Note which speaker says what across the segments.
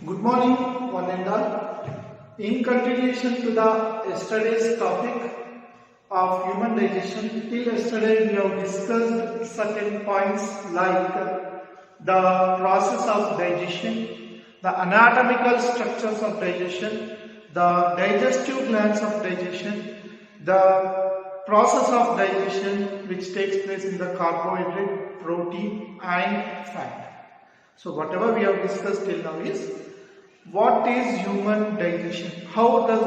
Speaker 1: Good morning, one and all. In continuation to the yesterday's topic of human digestion, till yesterday we have discussed certain points like the process of digestion, the anatomical structures of digestion, the digestive glands of digestion, the process of digestion which takes place in the carbohydrate, protein and fat. So whatever we have discussed till now is what is human digestion? What is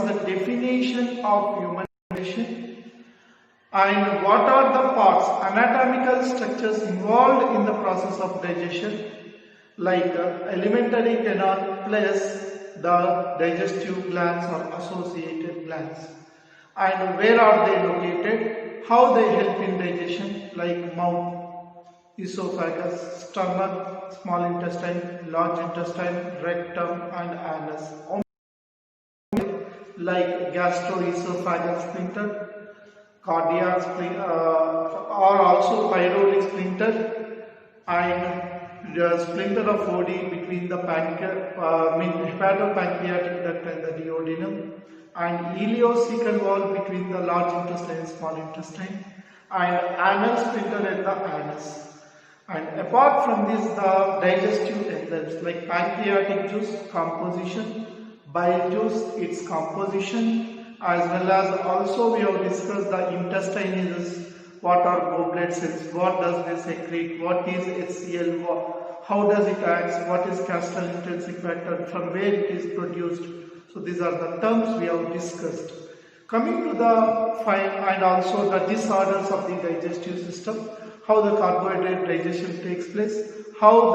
Speaker 1: the definition of human digestion? And what are the parts, anatomical structures involved in the process of digestion, like alimentary canal plus the digestive glands or associated glands. And where are they located? How they help in digestion, like mouth, esophagus, stomach, small intestine, large intestine, rectum and anus. Like gastroesophageal sphincter, cardiac sphincter, or also pyrolic sphincter, and the sphincter of Oddi between the hepatopancreatic duct and the duodenum, and ileocecal wall between the large intestine and small intestine, and anal sphincter at the anus. And apart from this, the digestive enzymes like pancreatic juice composition, bile juice its composition, as well as also we have discussed the intestine is what are goblet cells, what does they secrete, what is HCl, how does it act, what is castrol intrinsic factor, from where it is produced. So these are the terms we have discussed. Coming to the and also the disorders of the digestive system, how the carbohydrate digestion takes place, how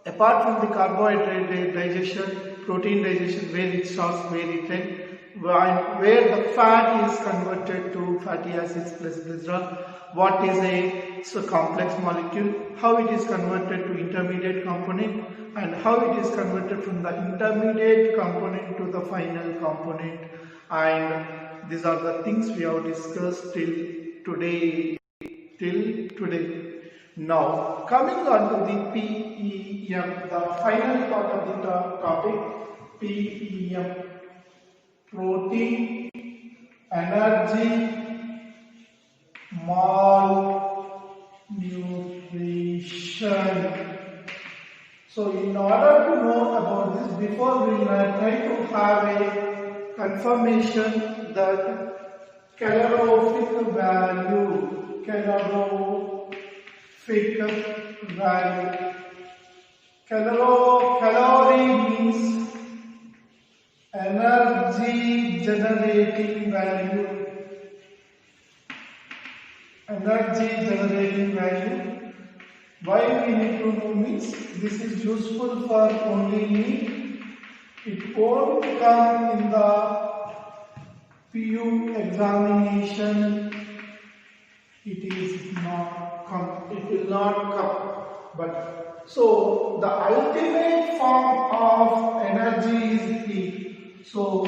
Speaker 1: the, apart from the carbohydrate digestion, protein digestion, where it starts, where it ends, where the fat is converted to fatty acids plus glycerol, what is a complex molecule, how it is converted to intermediate component, and how it is converted from the intermediate component to the final component. And these are the things we have discussed till today. Now, coming on to the PEM, the final part of the topic, PEM, protein, energy, malnutrition. So, in order to know about this, before we will try to have a confirmation that calorific value. Calorie means energy generating value. Why we need to know means this is useful for only me. It won't come in the PU examination. It will not come. But so the ultimate form of energy is heat. So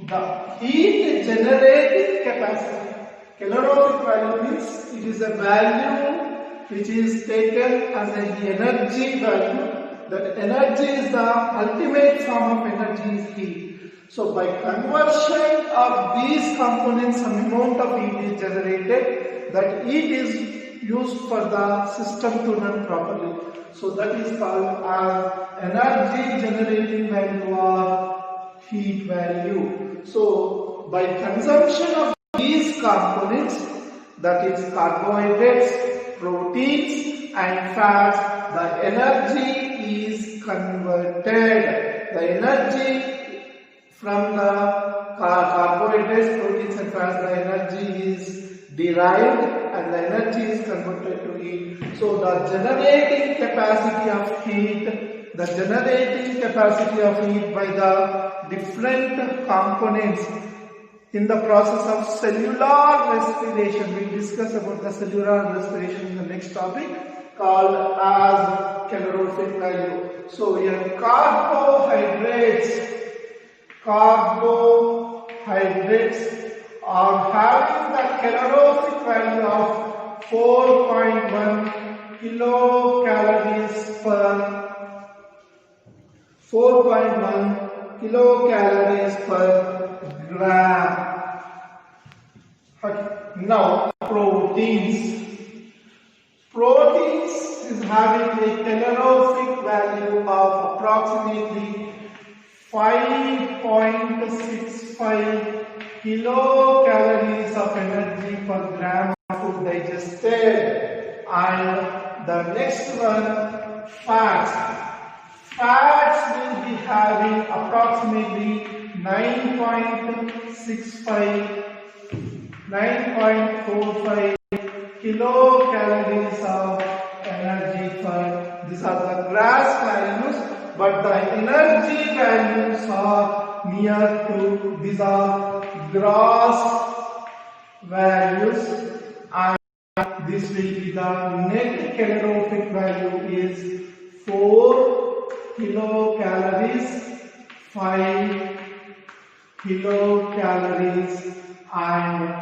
Speaker 1: the heat generating capacity, calorific value means it is a value which is taken as an energy value. That energy is the ultimate form of energy is heat. So by conversion of these components, some amount of heat is generated. That heat is used for the system to run properly. So that is called as energy generating value or heat value. So by consumption of these components, that is carbohydrates, proteins and fats, the energy is converted. The energy from the carbohydrates, proteins and fats, the energy is derived and the energy is converted to heat. So the generating capacity of heat, by the different components in the process of cellular respiration. We will discuss about the cellular respiration in the next topic called as calorific value. So here carbohydrates are having the calorific value of 4.1 kilocalories per 4.1 kilocalories per gram. Okay. Now proteins. Proteins is having a calorific value of approximately 5.65 kilocalories of energy per gram of food digested. And the next one, fats. Fats will be having approximately 9.45 kilocalories of energy per. These are the gross values, but the energy values are near to. These are gross values, and this will be the net calorific value is 4 kilocalories, 5 kilocalories, and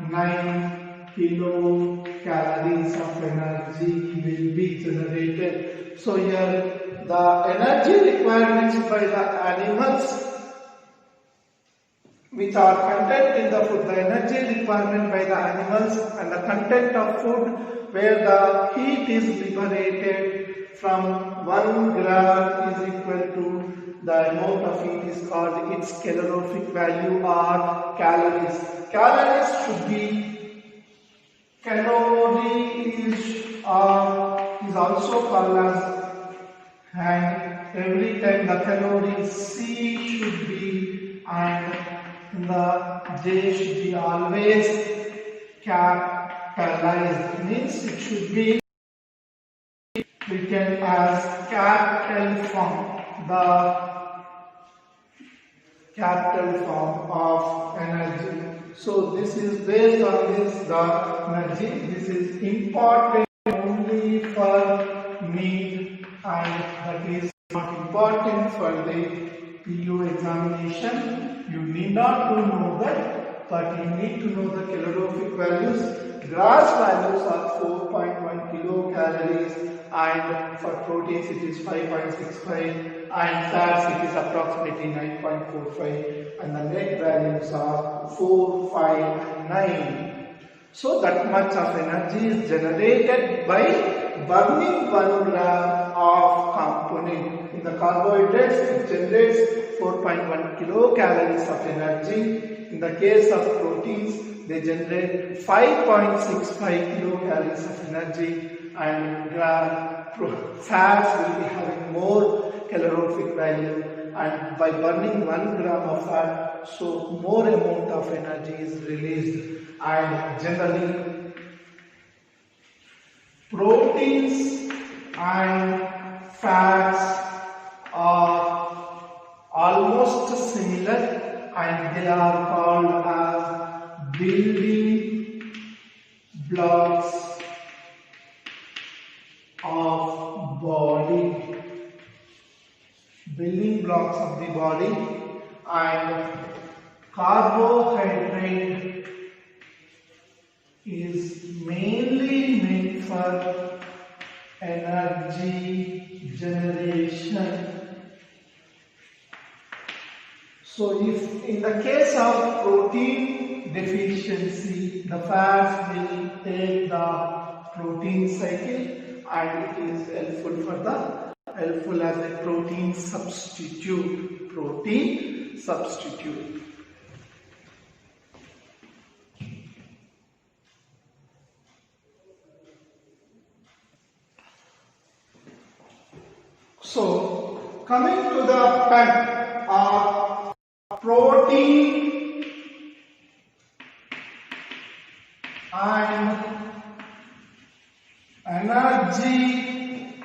Speaker 1: 9 kilocalories of energy will be generated. So here the energy requirements by the animals which are content in the food, the energy requirement by the animals and the content of food where the heat is liberated from 1 gram is equal to the amount of heat is called its calorific value or calories. Calories should be calories is also called as, and every time the calories C should be and the J should be always capitalized, means it should be written as capital form, the capital form of energy. So this is based on this the energy. This is important only for meat, and that is not important for the PU examination. You need not to know that, but you need to know the calorific values. Gross values are 4.1 kilocalories, and for proteins it is 5.65, and fats it is approximately 9.45, and the net values are 4, 5, and 9. So that much of energy is generated by burning 1 gram of component. In the carbohydrates it generates 4.1 kilocalories of energy. In the case of proteins, they generate 5.65 kilocalories of energy, and fats will be having more calorific value, and by burning 1 gram of fat, so more amount of energy is released. And generally proteins and fats are almost similar, and they are called as building blocks of body. Building blocks of the body. And carbohydrate is mainly meant for energy generation. So if in the case of protein deficiency, the fats will take the protein cycle, and it is helpful as a protein substitute. So coming to the PEM or protein and energy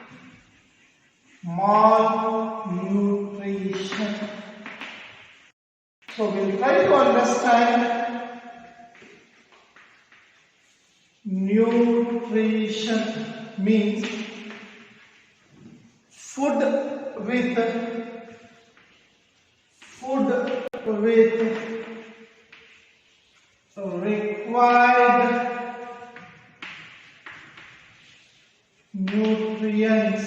Speaker 1: malnutrition. So we'll try to understand nutrition means food with required nutrients.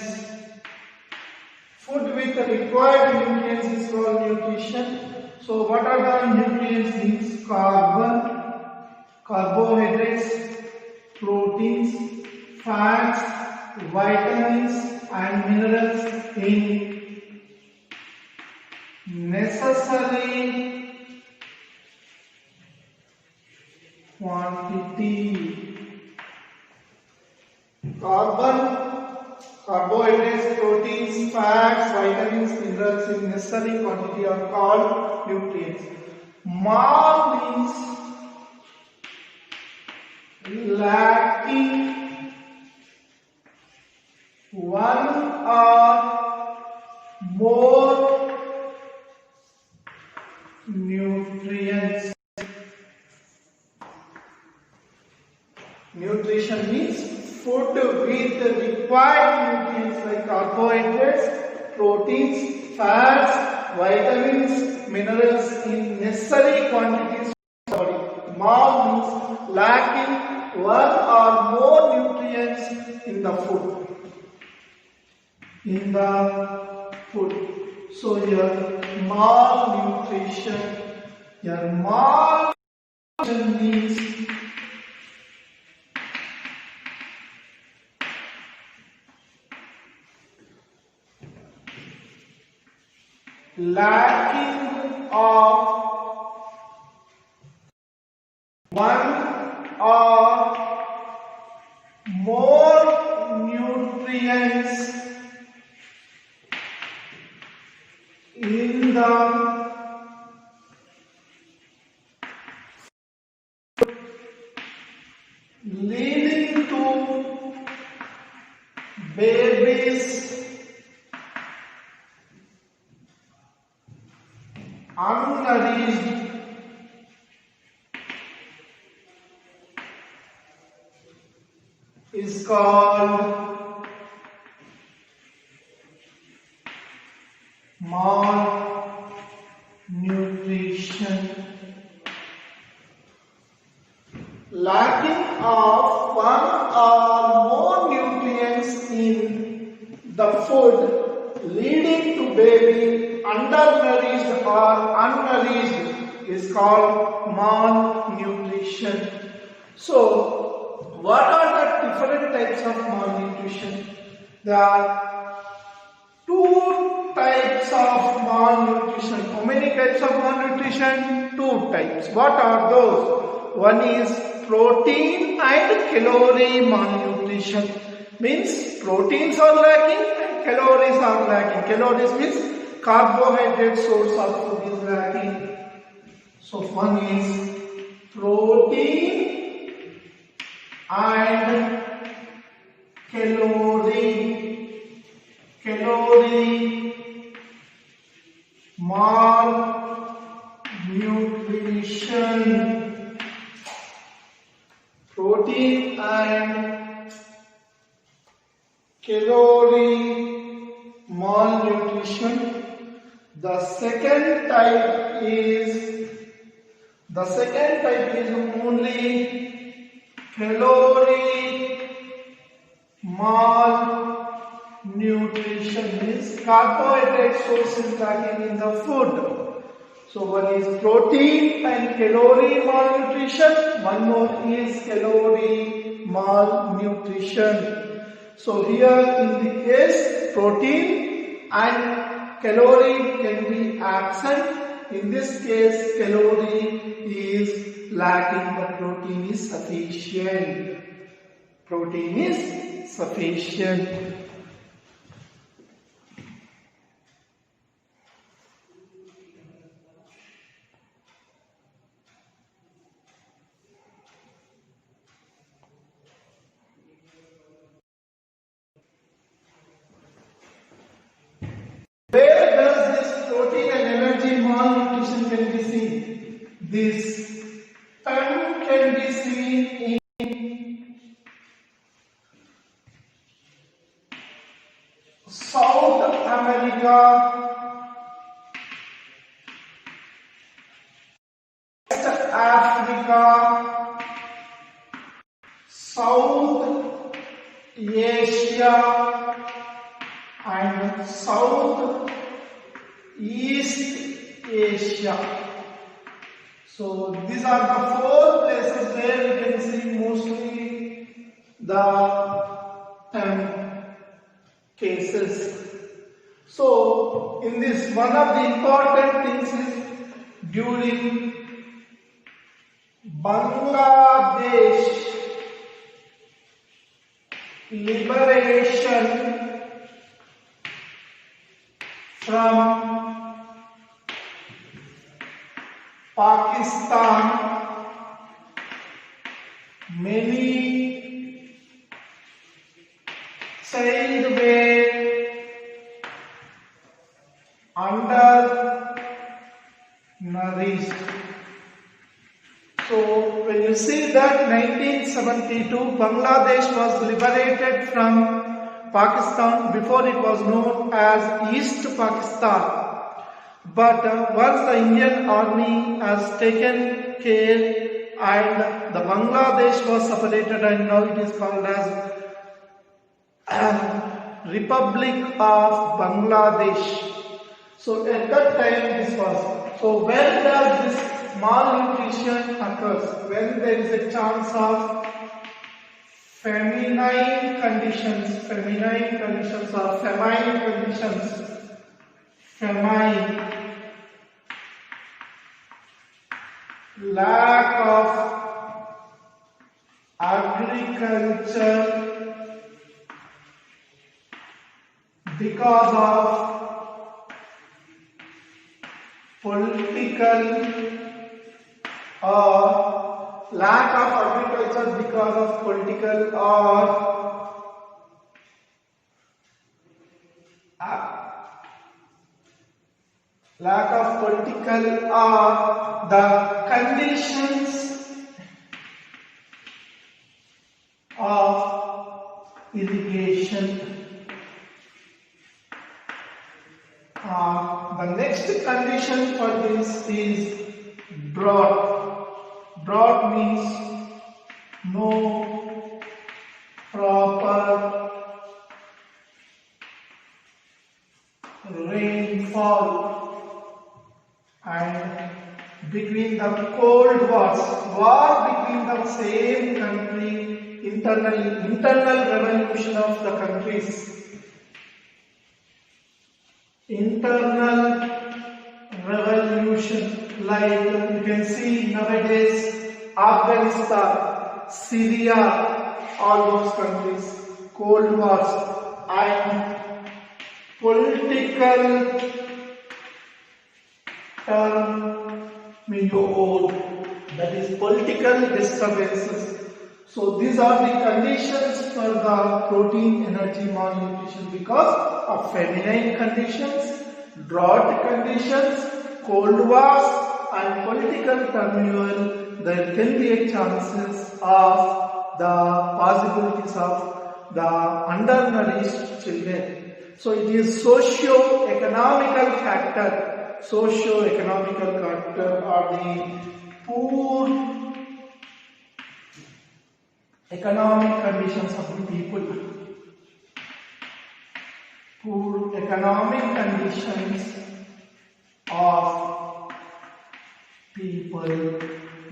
Speaker 1: Food with the required nutrients is called nutrition. So what are the nutrients? Means carbon, carbohydrates, proteins, fats, vitamins and minerals in necessary quantity. Carbon, carbohydrates, proteins, fats, vitamins, minerals in necessary quantity are called nutrients. Mal means lacking one or more nutrients. Nutrition means food with the required nutrients like carbohydrates, proteins, fats, vitamins, minerals in necessary quantities for the body. Mal means lacking one or more nutrients in the food. So your malnutrition means lacking of one or more nutrients in the leading to babies unnourished is called malnutrition. Lacking of one or more nutrients in the food leading to baby undernourished or unnourished is called malnutrition. So, what are the different types of malnutrition? There are two types of malnutrition. How many types of malnutrition? Two types. What are those? One is protein and calorie malnutrition. Means proteins are lacking and calories are lacking. Calories means carbohydrate source of food is lacking. So one is protein and calorie malnutrition. Protein and calorie malnutrition. The second type is only calorie malnutrition, means carbohydrate source is lacking in the food. So one is protein and calorie malnutrition, one more is calorie malnutrition. So here in the case protein and calorie can be absent. In this case calorie is lacking but protein is sufficient. Protein is sufficient. Where does this protein and energy malnutrition can be seen? This term can be seen in South America, West Africa, South Asia and and South East Asia. So these are the 4 places where we can see mostly the cases. So in this, one of the important things is during Bangladesh liberation from Pakistan, many child were undernourished. So when you see that 1972 Bangladesh was liberated from Pakistan, before it was known as East Pakistan. But once the Indian army has taken care and the Bangladesh was separated and now it is called as Republic of Bangladesh. So at that time this was. So when does this malnutrition occurs? When there is a chance of feminine conditions or famine conditions. Famine, lack of agriculture because of political or lack of agriculture because of political or lack of political or the conditions of irrigation. The next condition for this is drought. Drought means no proper rainfall, and between the cold wars, war between the same country, internal revolution of the countries. Internal revolution, like you can see nowadays, Afghanistan, Syria, all those countries, cold wars and political turmoil, that is political disturbances. So these are the conditions for the protein energy malnutrition because of feminine conditions, drought conditions, cold wars and political turmoil. There can be a chances of the possibilities of the undernourished children. So it is socio-economical factor. Socio-economical factor are the poor economic conditions of the people. Poor economic conditions of people,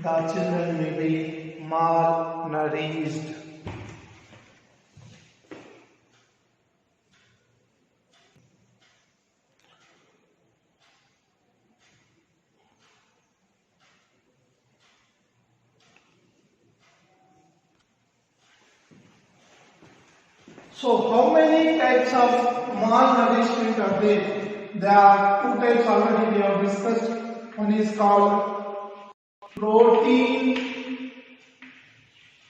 Speaker 1: the children may be malnourished. So how many types of malnourishment are there? There are 2 types already we have discussed. One is called protein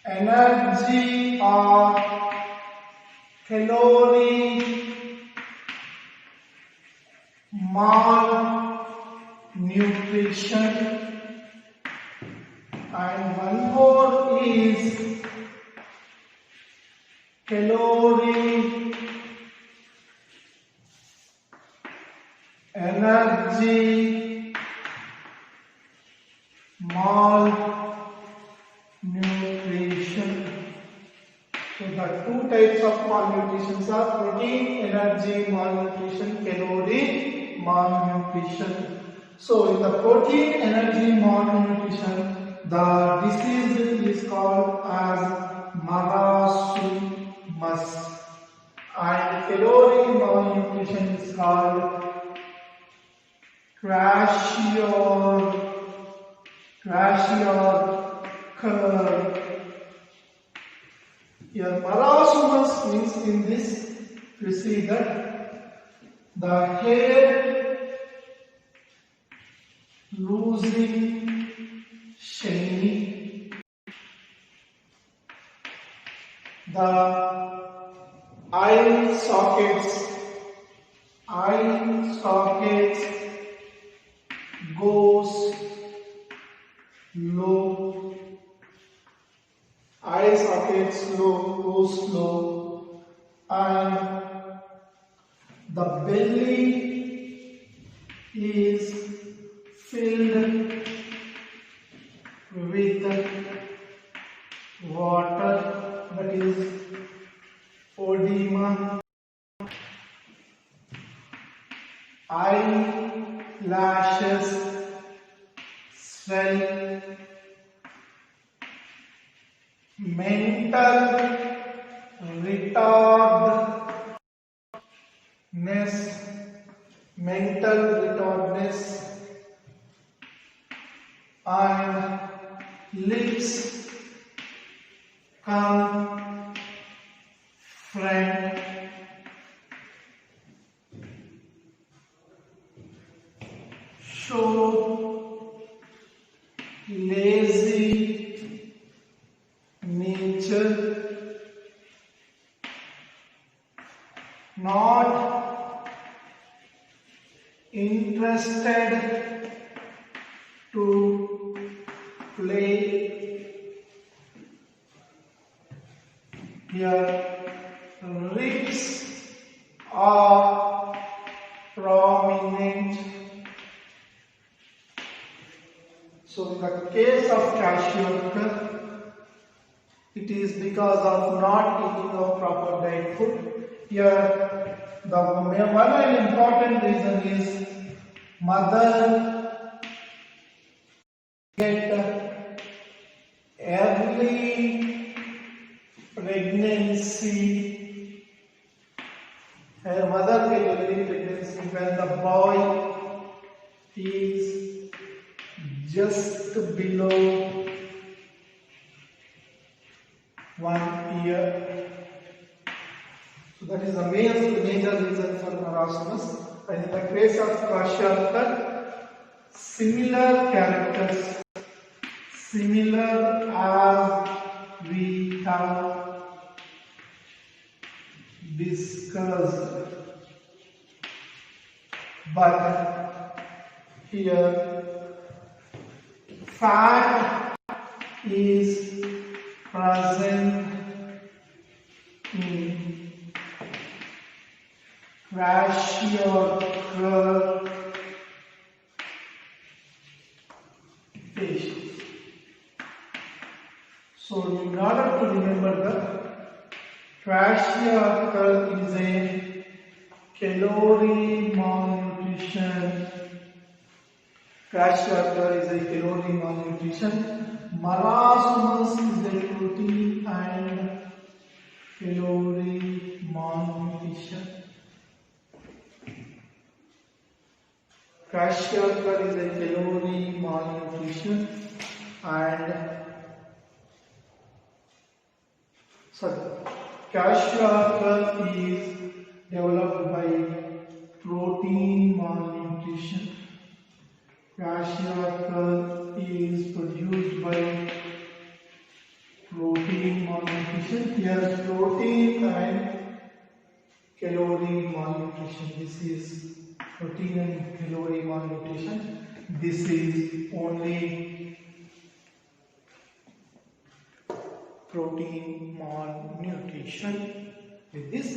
Speaker 1: energy or calorie malnutrition, and one more is calorie energy malnutrition. So the two types of malnutrition are protein energy malnutrition, calorie malnutrition. So in the protein energy malnutrition, the disease is called as marasmus, and calorie malnutrition is called kwashiorkor. Here marasmus means in this you see that the hair losing shiny, the eye sockets goes low, goes low, and the belly is filled with water, that is edema. Eyelashes swell, mental retardedness, and lips come friend. Show lazy nature, not interested to play. Here ribs are prominent. So in the case of kwashiorkor, it is because of not eating of proper diet food. Here the one important reason is mother get early pregnancy. Her mother get early pregnancy when the boy is just below 1 year. So that is the major reason for marasmus. And in the case of kwashiorkor, similar characters, similar as we have discussed, but here fat is present in kwashiorkor patients. So in order to remember that kwashiorkor is a calorie malnutrition. Kwashiorkor is a calorie malnutrition. Marasmus is a protein and calorie malnutrition. Kwashiorkor is a calorie malnutrition and kwashiorkor is developed by protein malnutrition. Kwashiorkor is produced by protein malnutrition. Here protein and calorie malnutrition. This is protein and calorie malnutrition. This is only protein malnutrition. With this